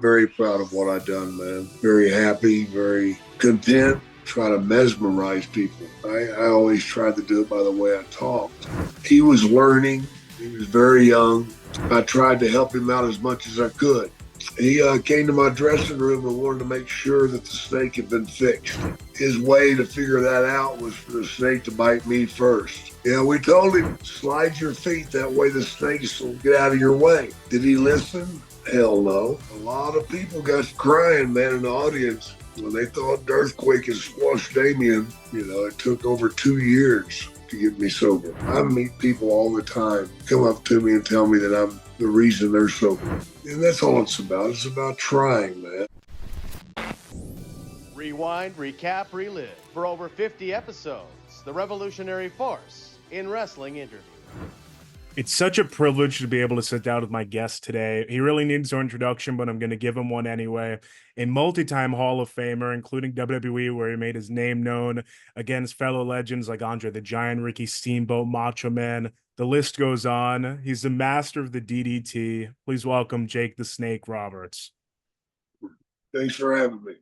Very proud of what I've done, man. Very happy, very content. Try to mesmerize people. I always tried to do it by the way I talked. He was learning. He was very young. I tried to help him out as much as I could. He came to my dressing room and wanted to make sure that the snake had been fixed. His way to figure that out was for the snake to bite me first. Yeah, we told him, slide your feet, that way the snakes will get out of your way. Did he listen? Hell no. A lot of people got crying, man, in the audience when they thought the earthquake had squashed Damien. It took over 2 years to get me sober. I meet people all the time come up to me and tell me that I'm the reason they're sober. And that's all it's about. It's about trying, man. Rewind, recap, relive. For over 50 episodes, the revolutionary force in wrestling interview. It's such a privilege to be able to sit down with my guest today. He really needs no introduction, but I'm going to give him one anyway. A multi-time Hall of Famer, including WWE, where he made his name known against fellow legends like Andre the Giant, Ricky Steamboat, Macho Man. The list goes on. He's the master of the DDT. Please welcome Jake the Snake Roberts. Thanks for having me.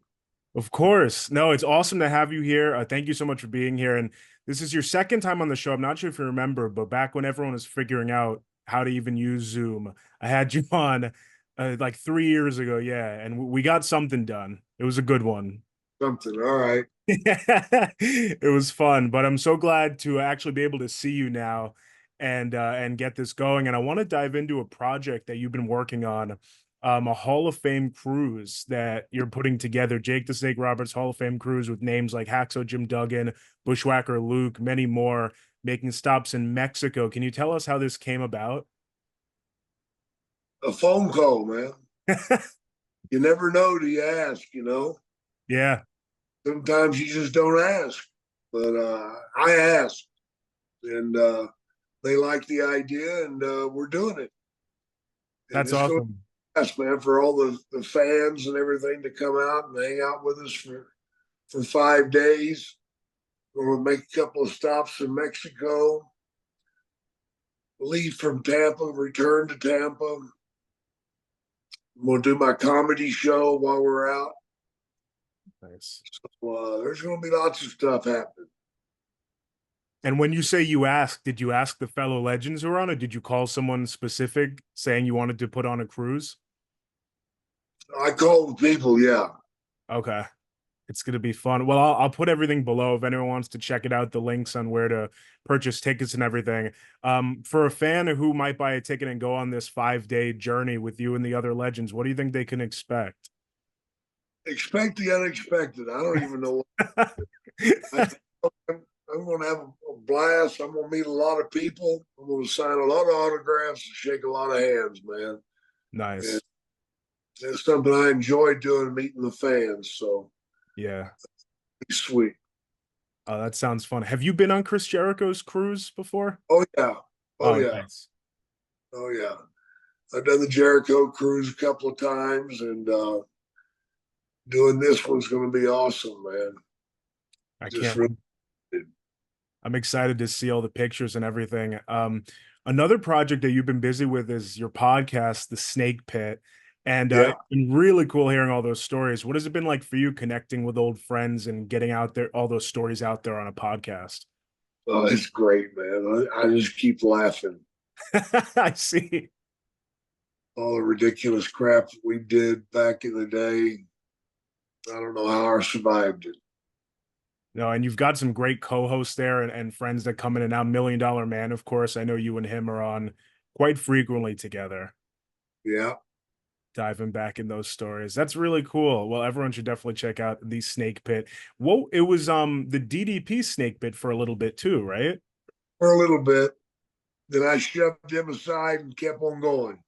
Of course. No, it's awesome to have you here. Thank you so much for being here. And this is your second time on the show. I'm not sure if you remember, but back when everyone was figuring out how to even use Zoom, I had you on like 3 years ago. Yeah. And we got something done. It was a good one. Something. All right. It was fun, but I'm so glad to actually be able to see you now and get this going. And I want to dive into a project that you've been working on, a Hall of Fame cruise that you're putting together, Jake the Snake Roberts Hall of Fame cruise with names like Hacksaw Jim Duggan, Bushwhacker Luke, many more, making stops in Mexico. Can you tell us how this came about? A phone call, man. You never know till you ask. Yeah, Sometimes you just don't ask. But I asked, and they like the idea, and we're doing it. And that's it's going awesome. to ask, man, for all the fans and everything to come out and hang out with us for 5 days. We'll make a couple of stops in Mexico, leave from Tampa, return to Tampa. We'll do my comedy show while we're out. Nice. So there's going to be lots of stuff happening. And when you say you asked, did you ask the fellow legends who are on it? Did you call someone specific saying you wanted to put on a cruise? I called people, yeah. Okay. It's going to be fun. Well, I'll put everything below if anyone wants to check it out, the links on where to purchase tickets and everything. For a fan who might buy a ticket and go on this 5-day journey with you and the other legends, what do you think they can expect? Expect the unexpected. I don't even know. I'm going to have a blast. I'm going to meet a lot of people. I'm going to sign a lot of autographs and shake a lot of hands, man. Nice. And it's something I enjoy doing, meeting the fans. So Yeah. it's sweet. Oh, that sounds fun. Have you been on Chris Jericho's cruise before? Oh, yeah. Oh, yeah. Nice. Oh, yeah. I've done the Jericho cruise a couple of times, and doing this one's going to be awesome, man. I Just can't. really. I'm excited to see all the pictures and everything. Another project that you've been busy with is your podcast, The Snake Pit. And Yeah. it's been really cool hearing all those stories. What has it been like for you connecting with old friends and getting out there, all those stories out there on a podcast? Oh, it's great, man. I just keep laughing. I see. All the ridiculous crap we did back in the day. I don't know how I survived it. No, and you've got some great co-hosts there and friends that come in and out. Million Dollar Man, of course. I know you and him are on quite frequently together. Yeah. Diving back in those stories. That's really cool. Well, everyone should definitely check out the Snake Pit. Well, it was the DDP Snake Pit for a little bit too, right? For a little bit. Then I shoved him aside and kept on going.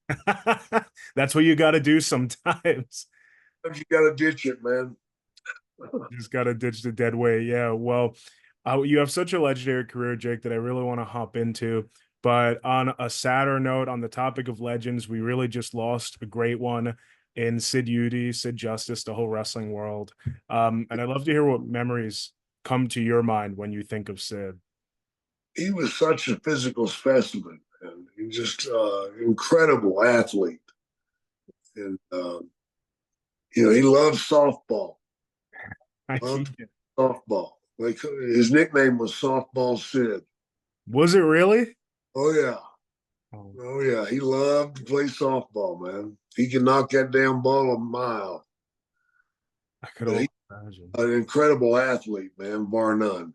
That's what you got to do sometimes. Sometimes you got to ditch it, man. You just got to ditch the dead weight. Yeah. Well, you have such a legendary career, Jake, that I really want to hop into. But on a sadder note, on the topic of legends, we really just lost a great one in Sid Udy, Sid Justice, the whole wrestling world. And I'd love to hear what memories come to your mind when you think of Sid. He was such a physical specimen, and he just incredible athlete. And He loved softball. I Loved can't- softball. Like his nickname was Softball Sid. Was it really? Oh yeah. Oh, Oh yeah. He loved to play softball, man. He could knock that damn ball a mile. I could But only he's imagine. an incredible athlete, man, bar none.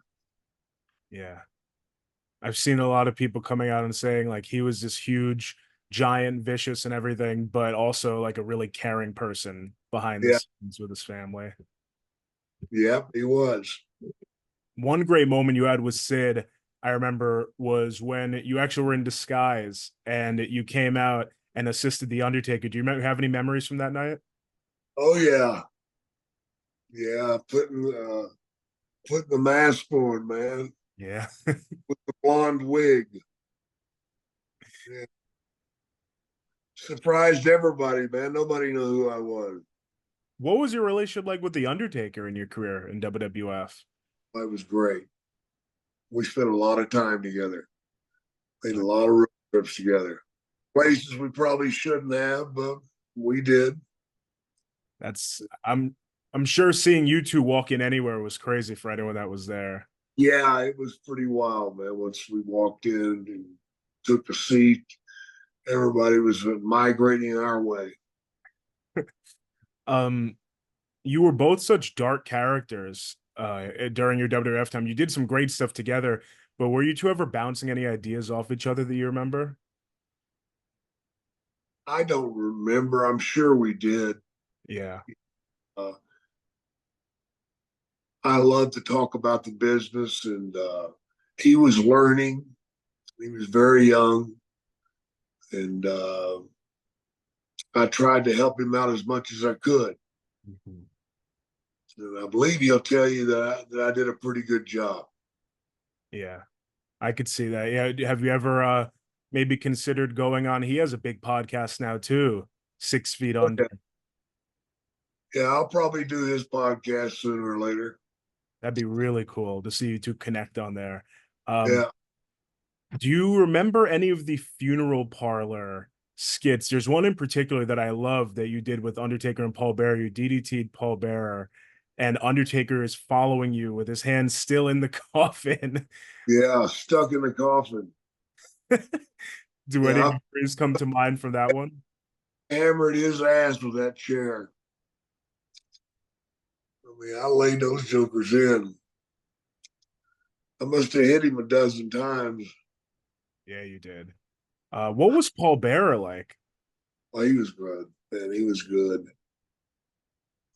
Yeah. I've seen a lot of people coming out and saying like he was this huge, giant, vicious and everything, but also like a really caring person behind the Yeah. scenes with his family. Yep, he was. One great moment you had with Sid, I remember, was when you actually were in disguise and you came out and assisted the Undertaker. Do you have any memories from that night? Oh yeah. Yeah. Putting the mask on, man. Yeah. With the blonde wig. Yeah. Surprised everybody, man. Nobody knew who I was. What was your relationship like with the Undertaker in your career in WWF? I was great. We spent a lot of time together. Made a lot of road trips together. Places we probably shouldn't have, but we did. That's I'm sure seeing you two walk in anywhere was crazy for anyone that was there. Yeah, it was pretty wild, man. Once we walked in and took the seat, everybody was migrating our way. Um, you were both such dark characters during your WWF time. You did some great stuff together, but were you two ever bouncing any ideas off each other that you remember? I don't remember. I'm sure we did. Yeah. Uh, I love to talk about the business, and he was learning. He was very young, and I tried to help him out as much as I could. Mhm. And I believe he'll tell you that I did a pretty good job. Yeah. I could see that. Yeah. Have you ever maybe considered going on? He has a big podcast now too, 6 Feet Under. Okay. Yeah, I'll probably do his podcast sooner or later. That'd be really cool to see you two connect on there. Um, Yeah, do you remember any of the funeral parlor skits? There's one in particular that I love that you did with Undertaker and Paul Bearer. You DDT'd Paul Bearer, and Undertaker is following you with his hand still in the coffin. yeah, stuck in the coffin. Do any Yeah, memories come to mind from that one? I hammered his ass with that chair. I mean, I laid those jokers in. I must have hit him a dozen times. Yeah, you did. What was Paul Bearer like? Well, he was good, man. He was good.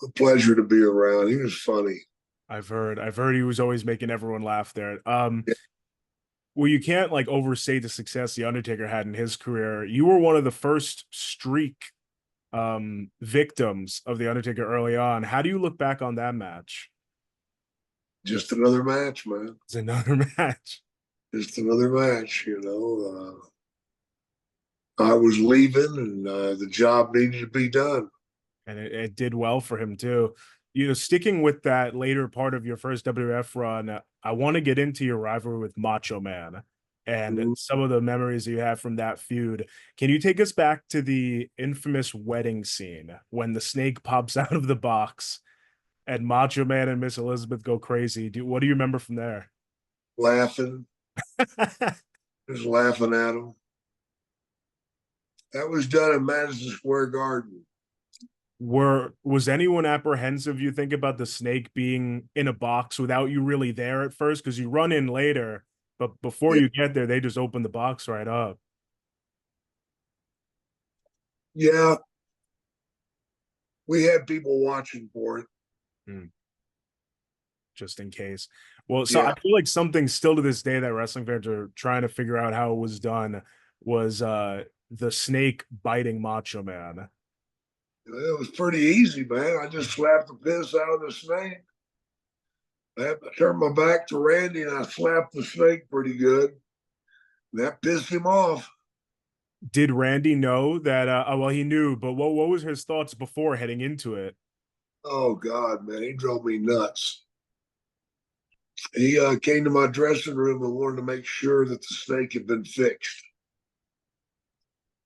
A pleasure to be around. He was funny. I've heard he was always making everyone laugh there. Well, you can't like overstate the success the Undertaker had in his career. You were one of the first streak victims of the Undertaker early on. How do you look back on that match? Just another match, man. It's another match. Just another match. I was leaving, and the job needed to be done. And it did well for him too. Sticking with that later part of your first WF run, I want to get into your rivalry with Macho Man and Mhm. some of the memories you have from that feud. Can you take us back to the infamous wedding scene when the snake pops out of the box and Macho Man and Miss Elizabeth go crazy? What do you remember from there? Laughing, just laughing at him. That was done in Madison Square Garden. Was anyone apprehensive, you think, about the snake being in a box without you really there at first? Because you run in later, but before Yeah, you get there, they just open the box right up. yeah, we had people watching for it. Hmm, just in case. Well, so Yeah, I feel like something still to this day that wrestling fans are trying to figure out how it was done was the snake biting Macho Man. it was pretty easy, man. I just slapped the piss out of the snake. I had to turn my back to Randy, and I slapped the snake pretty good. That pissed him off. Did Randy know that well, he knew, but what was his thoughts before heading into it? Oh God, man, he drove me nuts. He came to my dressing room and wanted to make sure that the snake had been fixed,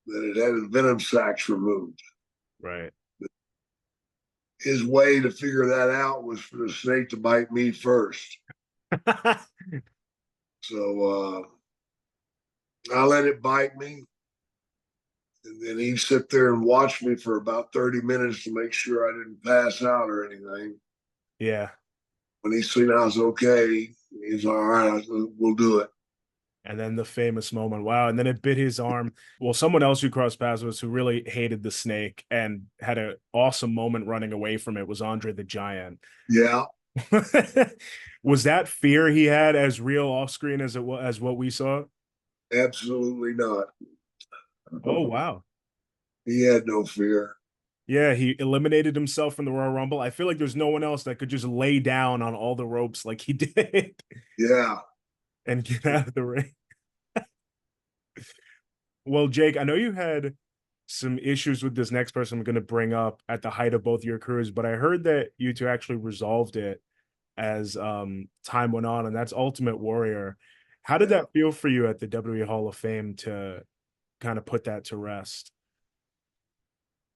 that it had its venom sacs removed. Right. his way to figure that out was for the snake to bite me first. So I let it bite me. And then he'd sit there and watch me for about 30 minutes to make sure I didn't pass out or anything. Yeah. When he seen I was okay, he's all right, we'll do it. And then the famous moment, wow. And then it bit his arm. Well, someone else who crossed paths with who really hated the snake and had an awesome moment running away from it was Andre the Giant. Yeah. Was that fear he had as real off screen as it was as what we saw? Absolutely not. Oh, wow. He had no fear. Yeah, he eliminated himself from the Royal Rumble. I feel like there's no one else that could just lay down on all the ropes like he did Yeah. and get out of the ring. Well, Jake, I know you had some issues with this next person I'm going to bring up at the height of both your careers, but I heard that you two actually resolved it as time went on, and that's Ultimate Warrior. How did Yeah. that feel for you at the WWE Hall of Fame to kind of put that to rest?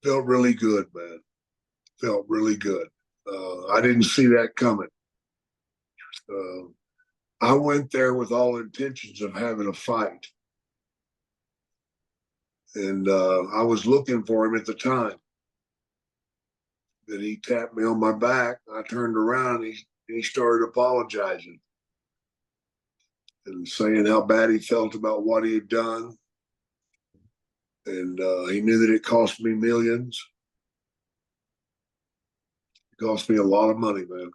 Felt really good, man. Felt really good. I didn't see that coming. Uh, I went there with all intentions of having a fight. And I was looking for him at the time. Then he tapped me on my back. I turned around and he started apologizing and saying how bad he felt about what he had done. And he knew that it cost me millions. It cost me a lot of money, man.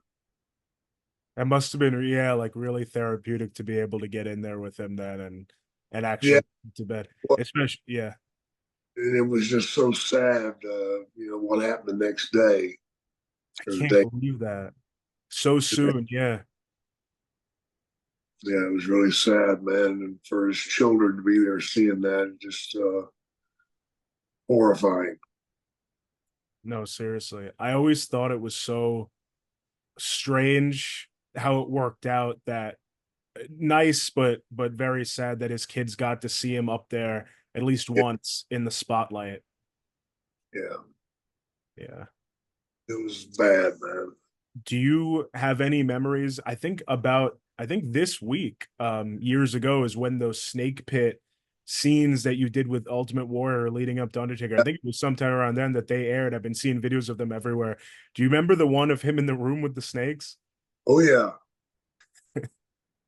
That must have been, yeah, like really therapeutic to be able to get in there with him then and Yeah. actually to bed. Especially, yeah. And it was just so sad, what happened the next day I or the can't day. believe that. So soon, yeah. Yeah, it was really sad, man. And for his children to be there seeing that, just horrifying. No, seriously. I always thought it was so strange how it worked out that nice but very sad that his kids got to see him up there at least Yeah, once in the spotlight. yeah, Yeah. it was bad, man. Do you have any memories? I think this week, years ago is when those snake pit scenes that you did with Ultimate Warrior leading up to Undertaker. I think it was sometime around then that they aired. I've been seeing videos of them everywhere. Do you remember the one of him in the room with the snakes? Oh yeah,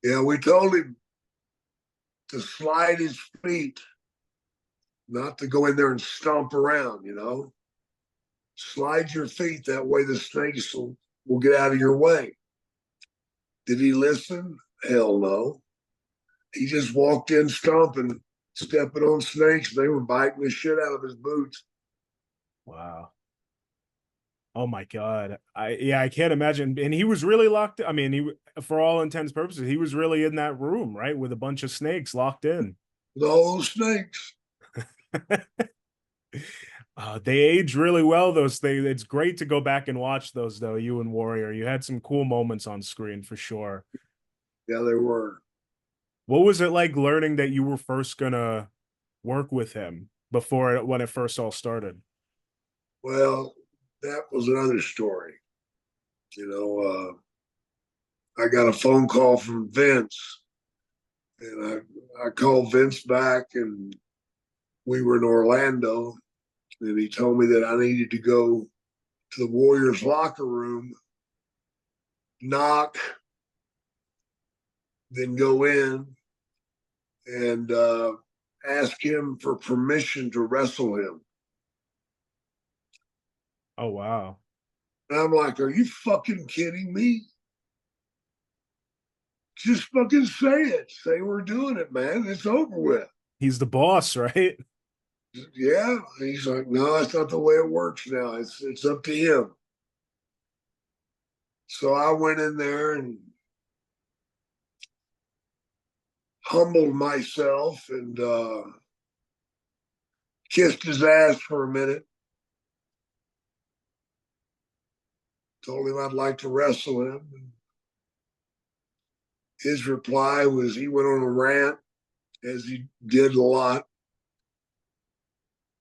yeah. We told him to slide his feet, not to go in there and stomp around. Slide your feet. That way the snakes will get out of your way. Did he listen? Hell no. He just walked in stomping, stepping on snakes. They were biting the shit out of his boots. Wow. Oh my God. I can't imagine. And he was really locked. I mean, for all intents and purposes, he was really in that room, right? With a bunch of snakes locked in. Those snakes. They age really well, those things. It's great to go back and watch those, though. You and Warrior, you had some cool moments on screen for sure. Yeah, they were. What was it like learning that you were first gonna work with him when it first all started? Well, that was another story. I got a phone call from Vince, and I called Vince back, and we were in Orlando, and he told me that I needed to go to the Warriors locker room, knock, then go in and ask him for permission to wrestle him. Oh wow. And I'm like, are you fucking kidding me? Just fucking say it. Say we're doing it, man. It's over with. He's the boss, right? Yeah. He's like, no, that's not the way it works now. It's up to him. So I went in there and humbled myself and kissed his ass for a minute. Told him I'd like to wrestle him. His reply was he went on a rant, as he did a lot.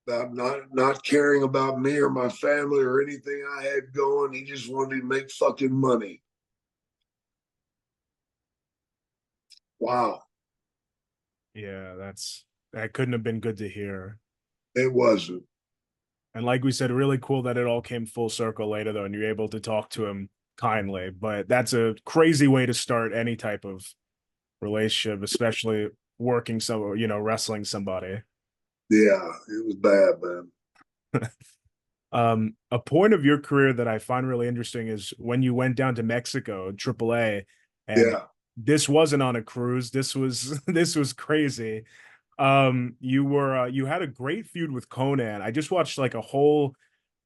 about not caring about me or my family or anything I had going. He just wanted to make fucking money. Wow. Yeah, that couldn't have been good to hear. It wasn't. And like we said, really cool that it all came full circle later, though, and you're able to talk to him kindly. But that's a crazy way to start any type of relationship, especially working wrestling somebody. Yeah, it was bad, man. A point of your career that I find really interesting is when you went down to Mexico, AAA, and Yeah. this wasn't on a cruise. This was this was crazy. You had a great feud with Conan. I just watched like a whole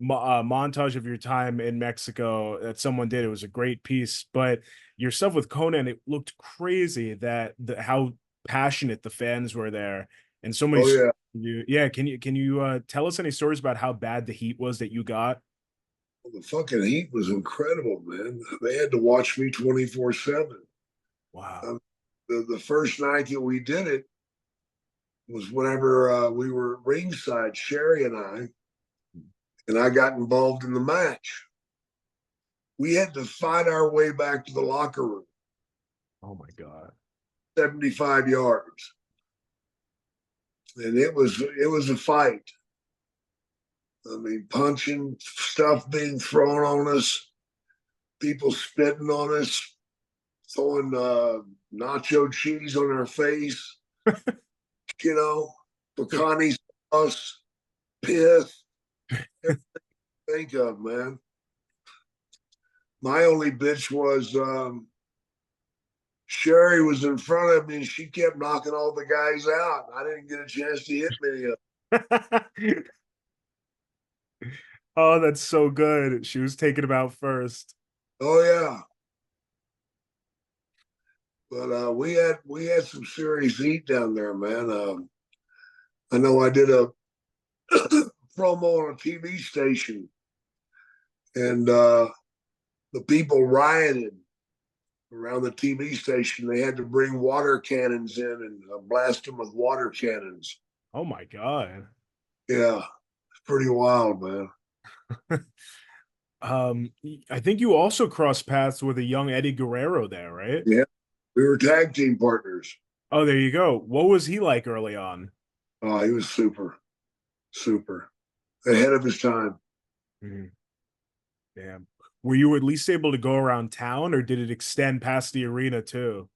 montage of your time in Mexico that someone did. It was a great piece, but your stuff with Conan, it looked crazy that how passionate the fans were there, and so many. Oh yeah. Yeah, can you tell us any stories about how bad the heat was that you got? Well, the fucking heat was incredible, man. They had to watch me 24/7. Wow. The first night that we did it was whenever we were ringside, Sherry and I got involved in the match. We had to fight our way back to the locker room, Oh my God. 75 yards. And it was a fight. I mean, punching, stuff being thrown on us, people spitting on us, throwing nacho cheese on our face, pecani sauce, piss, everything you think of, man. My only bitch was Sherry was in front of me and she kept knocking all the guys out. I didn't get a chance to hit many of Oh, that's so good. She was taking him out first. them. Oh yeah. But we had some serious heat down there, man. I know I did a promo on a TV station, and the people rioted around the TV station. They had to bring water cannons in and blast them with water cannons. Oh my God. Yeah, it's pretty wild, man. Um, I think you also crossed paths with a young Eddie Guerrero there, right? Yeah, we were tag team partners. Oh, there you go. What was he like early on? Oh, he was super, super ahead of his time. Mhm. Damn. Were you at least able to go around town, or did it extend past the arena too?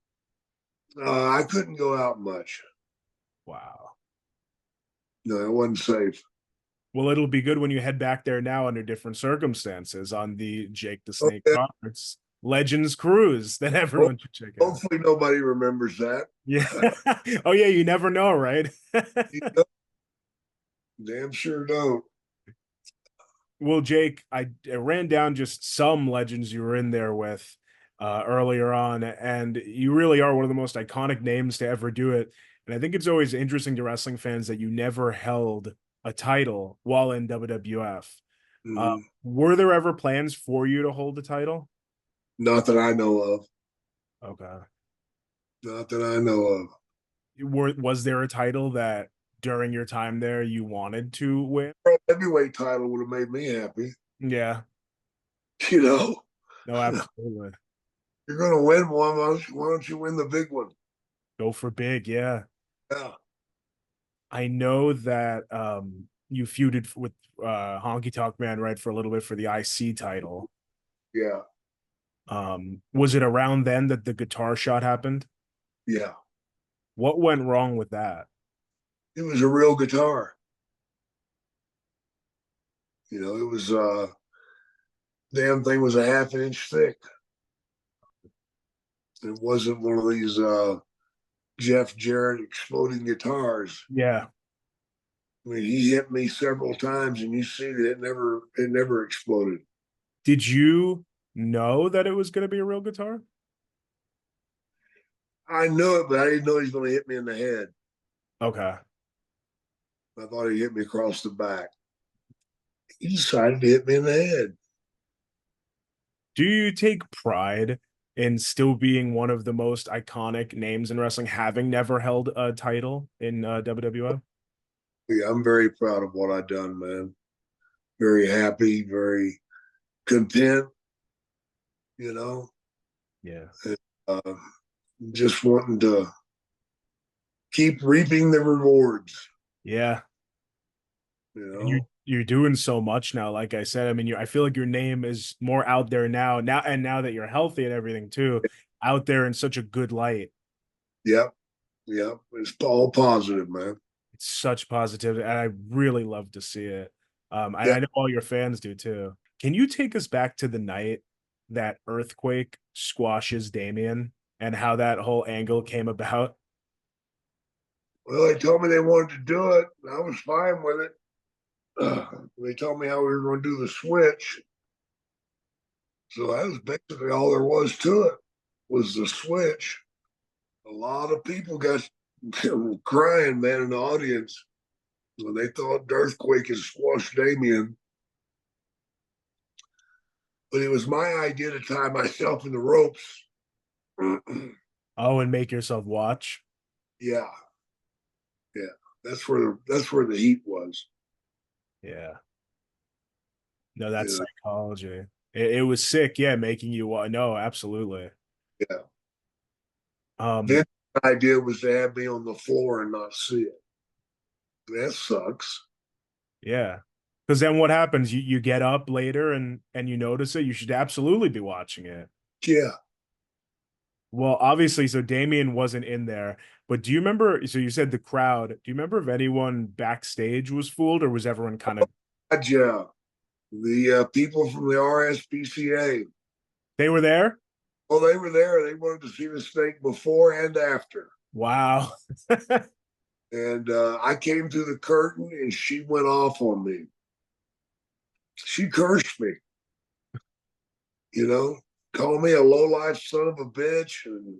I couldn't go out much. Wow. No, it wasn't safe. Well, it'll be good when you head back there now under different circumstances on the Jake the Oh, Snake yeah. Roberts Legends Cruise that everyone should check out. Hopefully, nobody remembers that. Yeah. Oh yeah, you never know, right? You know, damn sure don't. Well, Jake, I ran down just some legends you were in there with earlier on, and you really are one of the most iconic names to ever do it. And I think it's always interesting to wrestling fans that you never held a title while in WWF. Mhm. Were there ever plans for you to hold the title? Not that I know of. Okay. Not that I know of. Was there a title that during your time there you wanted to win? World heavyweight title would have made me happy. Yeah. You know, No, absolutely. you're going to win one. Why don't you win the big one? Go for big. Yeah. Yeah. I know that you feuded with Honky Tonk Man, right, for a little bit for the IC title. Yeah. Was it around then that the guitar shot happened? Yeah. What went wrong with that? It was a real guitar. It was damn thing was a half inch thick. It wasn't one of these Jeff Jarrett exploding guitars. Yeah. I mean, he hit me several times, and you see that it never exploded. Did you know that it was going to be a real guitar? I knew it, but I didn't know he was going to hit me in the head. Okay. I thought he hit me across the back. He decided to hit me in the head. Do you take pride in still being one of the most iconic names in wrestling, having never held a title in WWF? Yeah, I'm very proud of what I've done, man. Very happy, very content, you know, Yeah. and, uh, just wanting to keep reaping the rewards, Yeah. you And you're doing so much now. Like I said, I mean, I feel like your name is more out there now that you're healthy and everything too, out there in such a good light. Yep, yep. It's all positive, man. It's such positivity, and I really love to see it. Yeah. I know all your fans do too. Can you take us back to the night that Earthquake squashes Damien and how that whole angle came about? Well, they told me they wanted to do it, and I was fine with it. They told me how we were going to do the switch, so that was basically all there was to it. Was the switch. A lot of people got crying, man, in the audience when they thought Earthquake had squashed Damien. But it was my idea to tie myself in the ropes. Oh, and make yourself watch. Yeah, yeah. That's where the heat was. Yeah. No, that's Yeah, psychology. It was sick, yeah, making you no, absolutely. yeah. Um, Vince's idea was to have me on the floor and not see it. That sucks. yeah. Because then what happens? You get up later and you notice it. You should absolutely be watching it. Yeah. Well, obviously, so Damien wasn't in there, but do you remember? So you said the crowd. Do you remember if anyone backstage was fooled, or was everyone kind of Yeah. The people from the RSPCA, they were there? well, they were there. They wanted to see the snake before and after. Wow. And I came through the curtain and she went off on me. She cursed me, you know, called me a low-life son of a bitch. And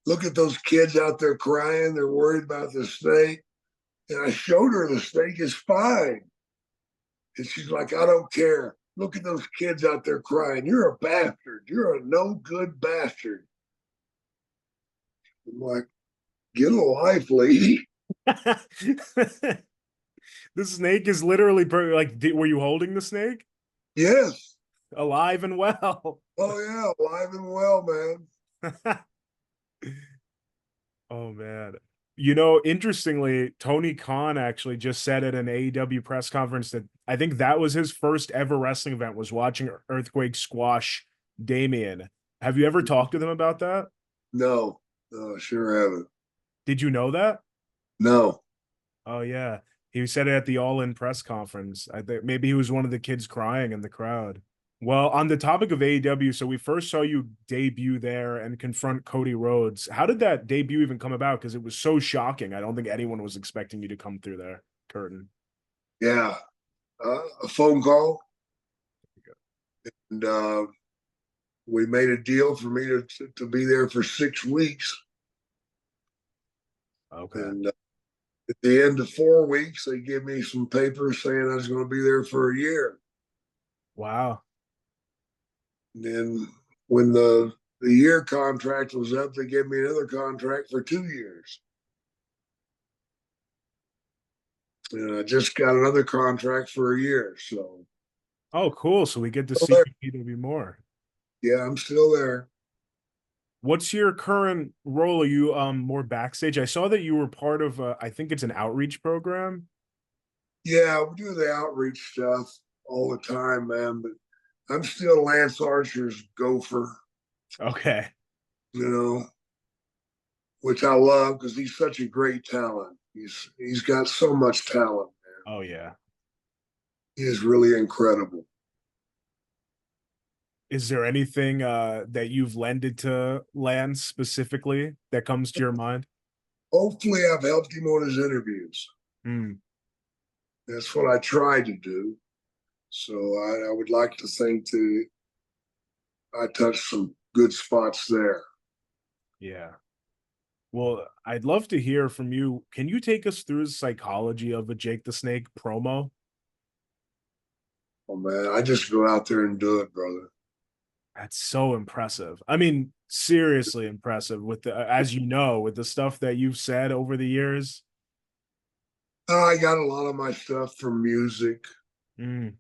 look at those kids out there crying. They're worried about the snake. And I showed her the snake is fine. And she's like, I don't care. Look at those kids out there crying. You're a bastard. You're a no good bastard. I'm like, get a life, lady. The snake is literally like, were you holding the snake? Yes. Alive and well. Oh, yeah. Alive and well, man. Oh man. You know, interestingly, Tony Khan actually just said at an AEW press conference that I think that was his first ever wrestling event was watching Earthquake squash Damien. Have you ever talked to them about that? No, no, sure haven't. Did you know that? No. Oh yeah. He said it at the All In press conference. I think maybe he was one of the kids crying in the crowd. Well, on the topic of AEW, so we first saw you debut there and confront Cody Rhodes. How did that debut even come about? Because it was so shocking. I don't think anyone was expecting you to come through there, curtain. Yeah. A phone call. And we made a deal for me to be there for 6 weeks. Okay. And at the end of 4 weeks, they give me some papers saying I was going to be there for a year. Wow. And then when the year contract was up, they gave me another contract for 2 years. And I just got another contract for a year. So, Oh, cool. So we get to still see there. AEW more. Yeah, I'm still there. What's your current role? Are you more backstage? I saw that you were part of I think it's an outreach program. Yeah, we do the outreach stuff all the time, man. But I'm still Lance Archer's gopher, Okay. you know, which I love because he's such a great talent. He's got so much talent, man. Oh yeah. He is really incredible. Is there anything that you've lended to Lance specifically that comes to your mind? Hopefully, I've helped him on his interviews. Hmm. That's what I try to do. So I would like to think that I touched some good spots there. Yeah. Well, I'd love to hear from you. Can you take us through the psychology of a Jake the Snake promo? Oh man, I just go out there and do it, brother. That's so impressive. I mean, seriously impressive with the, as you know, with the stuff that you've said over the years. I got a lot of my stuff from music, Mm,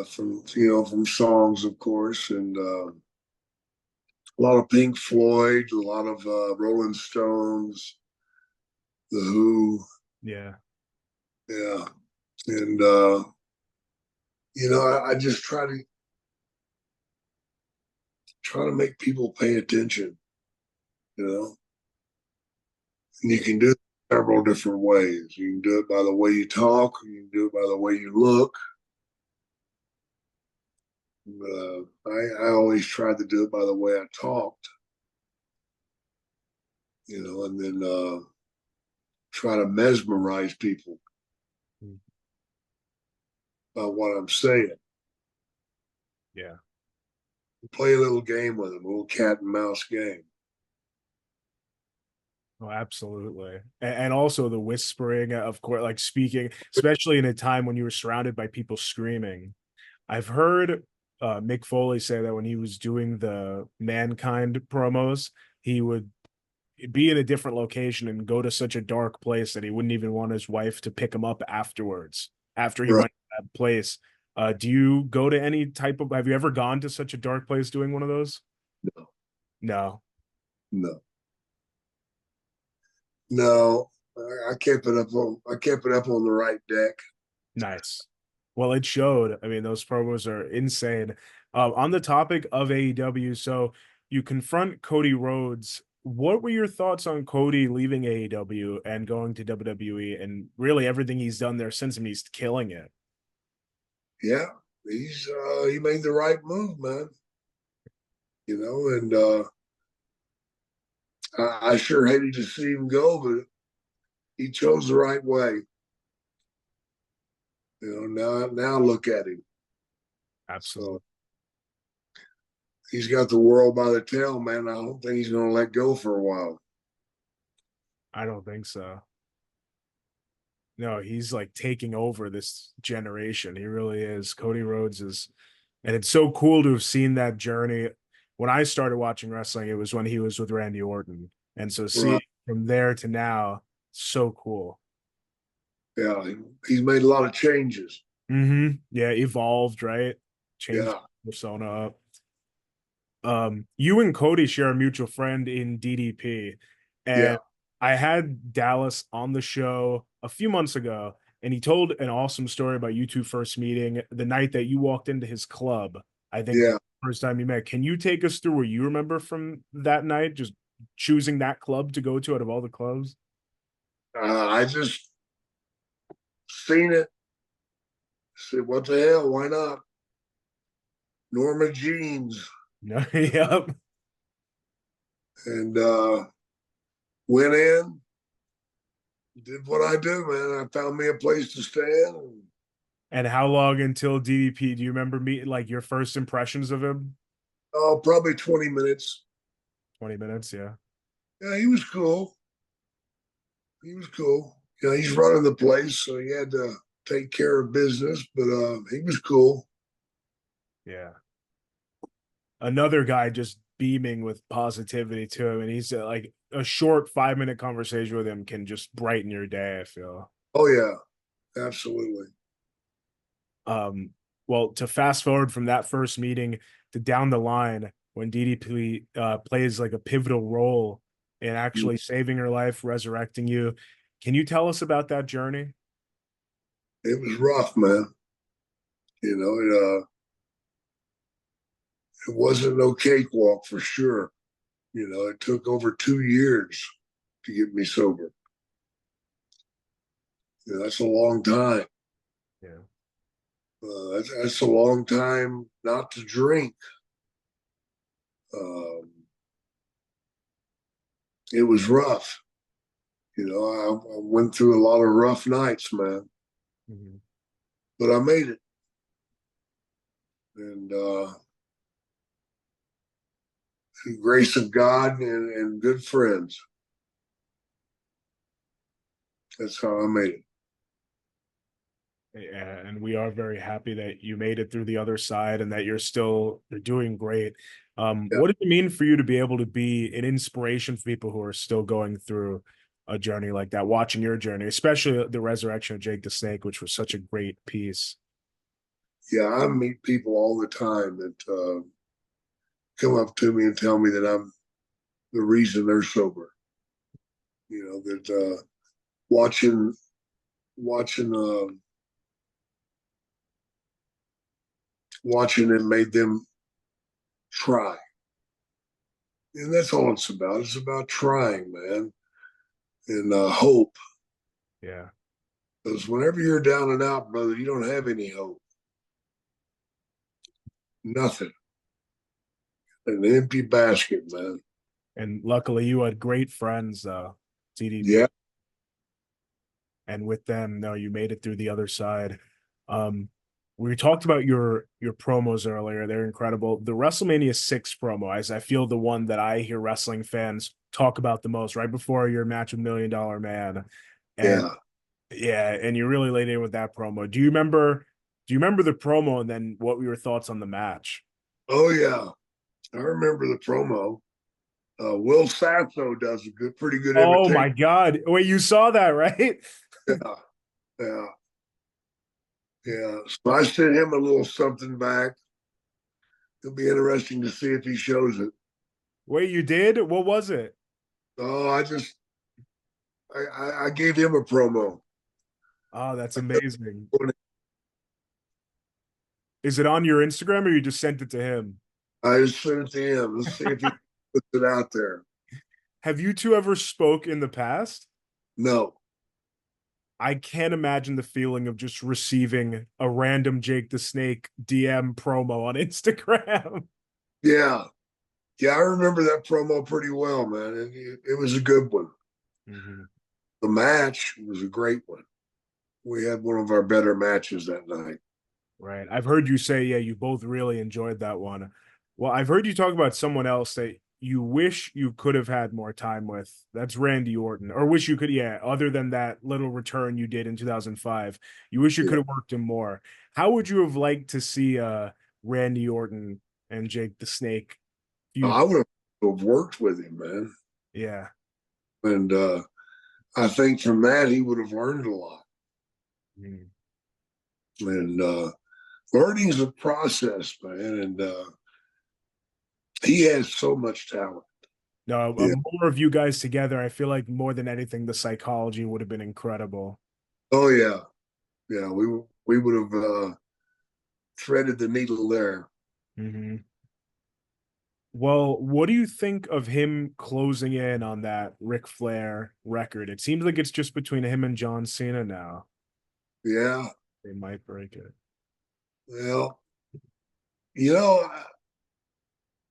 from songs, of course, and a lot of Pink Floyd, a lot of Rolling Stones, The Who, yeah. yeah, and I just try to make people pay attention, you know, and you can do it several different ways. You can do it by the way you talk, you can do it by the way you look. I always tried to do it by the way I talked, and then try to mesmerize people Mm, by what I'm saying. yeah. Play a little game with them, a little cat and mouse game. Oh, absolutely. And also the whispering, of course, like speaking, especially in a time when you were surrounded by people screaming. I've heard Mick Foley say that when he was doing the Mankind promos, he would be in a different location and go to such a dark place that he wouldn't even want his wife to pick him up afterwards, after he Right? went to that place. Do you go to any type of, have you ever gone to such a dark place doing one of those? No, No. no, no. I kept it up on the right deck. Nice. Well, it showed. I mean, those promos are insane. On the topic of AEW, so you confront Cody Rhodes. What were your thoughts on Cody leaving AEW and going to WWE and really everything he's done there since him? He's killing it. Yeah, he made the right move, man. And I sure hated to see him go, but he chose the right way. Now look at him. Absolutely. So he's got the world by the tail, man. I don't think he's going to let go for a while. I don't think so. No, he's like taking over this generation. He really is. Cody Rhodes is, and it's so cool to have seen that journey. When I started watching wrestling, it was when he was with Randy Orton. And so seeing Right? from there to now, so cool. Yeah, he's made a lot of changes. Yeah, evolved, right? Changed Yeah, persona up. You and Cody share a mutual friend in DDP, yeah, and I had Dallas on the show a few months ago, and he told an awesome story about you two first meeting the night that you walked into his club. I think yeah. first time you met. Can you take us through what you remember from that night? Just choosing that club to go to out of all the clubs. I just seen it. Said, what the hell? Why not? Norma Jeans. No, yep. And went in, did what I do, man. I found me a place to stand. And, And how long until DDP? Do you remember meeting like your first impressions of him? oh, probably 20 minutes. 20 minutes, yeah. Yeah, he was cool. He was cool. He's running the place, so he had to take care of business, but he was cool. Yeah. Another guy just beaming with positivity to him, and he's like a short 5 minute conversation with him can just brighten your day. I feel. Oh, yeah, absolutely. Um, well, to fast forward from that first meeting to down the line when DDP plays like a pivotal role in actually saving her life, resurrecting you. Can you tell us about that journey? It was rough, man. It wasn't no cakewalk for sure. It took over 2 years to get me sober. That's a long time. Yeah. That's a long time not to drink. Um, it was rough. I went through a lot of rough nights, man, Mhm. but I made it. And the grace of God and good friends. That's how I made it. And we are very happy that you made it through the other side and that you're doing great. Yeah. What does it mean for you to be able to be an inspiration for people who are still going through a journey like that, watching your journey, especially the resurrection of Jake the Snake, which was such a great piece. Yeah, I meet people all the time that come up to me and tell me that I'm the reason they're sober. You know, that watching watching watching it made them try. And that's all it's about. It's about trying, man, and hope. Yeah. Because whenever you're down and out, brother, you don't have any hope. Nothing. An empty basket, man. And luckily you had great friends, TDP. Yeah. And with them, no, you made it through the other side. We talked about your promos earlier. They're incredible. The WrestleMania 6 promo, as I feel the one that I hear wrestling fans talk about the most, right before your match with Million Dollar Man. And Yeah. yeah, and you really laid in with that promo. Do you remember the promo and then what were your thoughts on the match? Oh, yeah. I remember the promo. Will Sasso does a pretty good Oh imitation. my God. Wait, you saw that, right? Yeah. Yeah. Yeah. So I sent him a little something back. It'll be interesting to see if he shows it. Wait, you did? What was it? Oh, I gave him a promo. Oh, that's amazing. Is it on your Instagram or you just sent it to him? I just sent it to him. Let's see if he puts it out there. Have you two ever spoke in the past? No. I can't imagine the feeling of just receiving a random Jake the Snake DM promo on Instagram. Yeah. Yeah, I remember that promo pretty well, man. It was a good one. Mm-hmm. The match was a great one. We had one of our better matches that night. Right. I've heard you say, yeah, you both really enjoyed that one. Well, I've heard you talk about someone else that you wish you could have had more time with. That's Randy Orton. Or wish you could, yeah, other than that little return you did in 2005. You wish you Yeah. could have worked him more. How would you have liked to see Randy Orton and Jake the Snake feud? I would have worked with him, man. Yeah. And I think from that, he would have learned a lot. Mm. And learning's a process, man. And he has so much talent. No, Yeah. more of you guys together. I feel like more than anything, the psychology would have been incredible. Oh, yeah. Yeah. We would have threaded the needle there. Mm-hmm. Well, what do you think of him closing in on that Ric Flair record? It seems like it's just between him and John Cena now. Yeah. They might break it. Well, you know,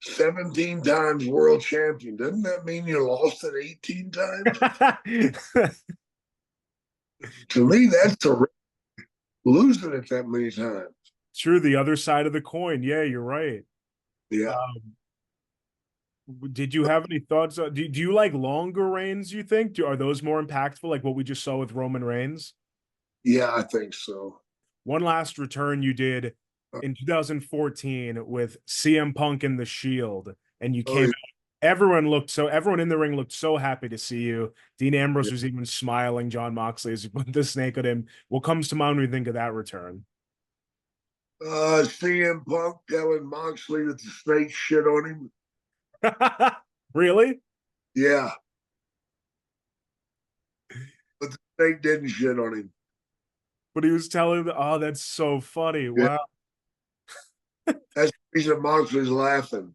17 times world champion. Doesn't that mean you lost it 18 times? To me, that's a losing it that many times. True, the other side of the coin. Yeah, you're right. Yeah. Did you have any thoughts? Do you like longer reigns, you think? Are those more impactful, like what we just saw with Roman Reigns? Yeah, I think so. One last return you did in 2014 with CM Punk and the Shield, and you Oh, came yeah. out. Everyone in the ring looked so happy to see you. Dean Ambrose was even smiling. John Moxley as you put the snake on him. What comes to mind when you think of that return? CM Punk telling Moxley that the snake shit on him. Really? Yeah, but the snake didn't shit on him. But he was telling, oh, that's so funny. Yeah, Wow. that's the reason Moxley's laughing.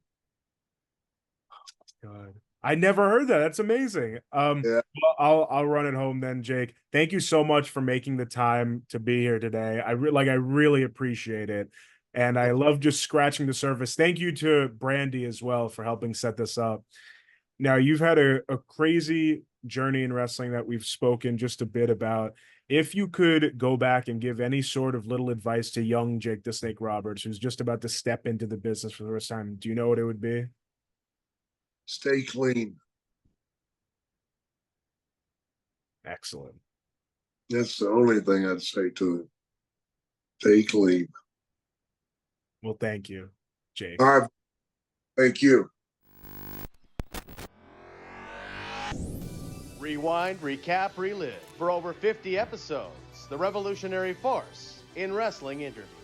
God. I never heard that. That's amazing. Yeah. Well, I'll run it home then, Jake. Thank you so much for making the time to be here today. I really appreciate it. And I love just scratching the surface. Thank you to Brandy as well for helping set this up. Now, you've had a crazy journey in wrestling that we've spoken just a bit about. If you could go back and give any sort of little advice to young Jake the Snake Roberts, who's just about to step into the business for the first time, do you know what it would be? Stay clean. Excellent. That's the only thing I'd say to him. Stay clean. Well, thank you, Jake. All right. Thank you. Rewind, recap, relive for over 50 episodes. The revolutionary force in wrestling interview.